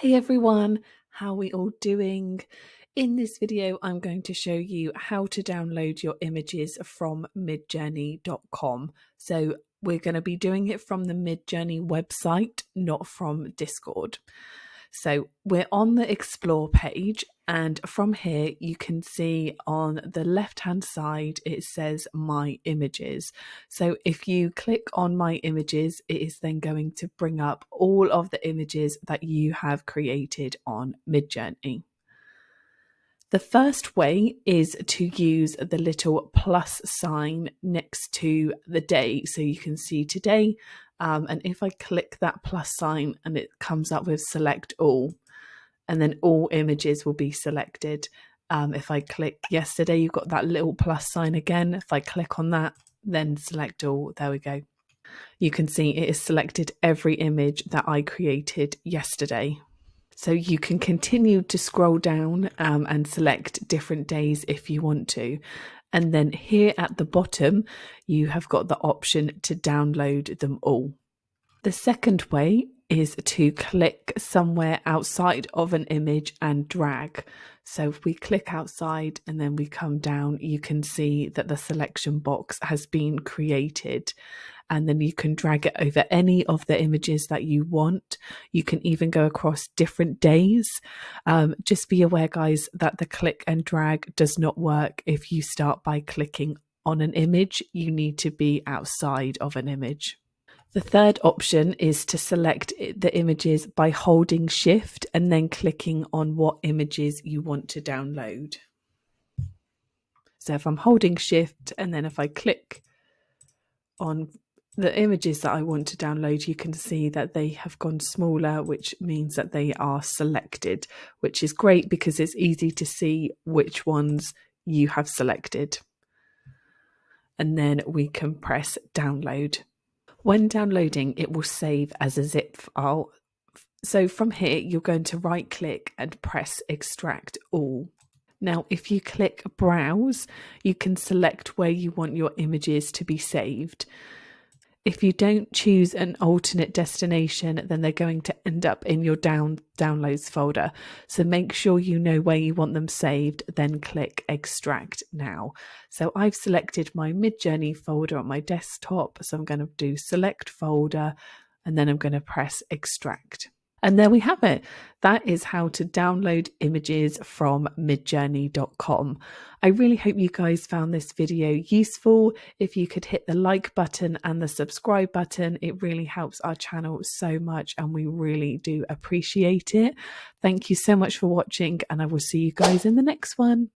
Hey everyone, how are we all doing? In this video, I'm going to show you how to download your images from midjourney.com. So we're going to be doing it from the Midjourney website, not from Discord. So we're on the Explore page, and from here you can see on the left hand side it says My Images. So if you click on My Images, it is then going to bring up all of the images that you have created on Midjourney. The first way is to use the little plus sign next to the day. So you can see today, and if I click that plus sign and it comes up with select all, and then all images will be selected. If I click yesterday, you've got that little plus sign again. If I click on that, then select all, there we go. You can see it has selected every image that I created yesterday. So you can continue to scroll down and select different days if you want to. And then here at the bottom, you have got the option to download them all. The second way is to click somewhere outside of an image and drag. So if we click outside and then we come down, you can see that the selection box has been created. And then you can drag it over any of the images that you want. You can even go across different days. Just be aware, guys, that the click and drag does not work if you start by clicking on an image. You need to be outside of an image. The third option is to select the images by holding Shift and then clicking on what images you want to download. So if I'm holding Shift and then if I click on the images that I want to download, you can see that they have gone smaller, which means that they are selected, which is great because it's easy to see which ones you have selected. And then we can press download. When downloading, it will save as a zip file. So from here, you're going to right click and press extract all. Now, if you click browse, you can select where you want your images to be saved. If you don't choose an alternate destination, then they're going to end up in your downloads folder. So make sure you know where you want them saved, then click extract now. So I've selected my Midjourney folder on my desktop. So I'm going to do select folder and then I'm going to press extract. And there we have it. That is how to download images from midjourney.com. I really hope you guys found this video useful. If you could hit the like button and the subscribe button, it really helps our channel so much and we really do appreciate it. Thank you so much for watching and I will see you guys in the next one.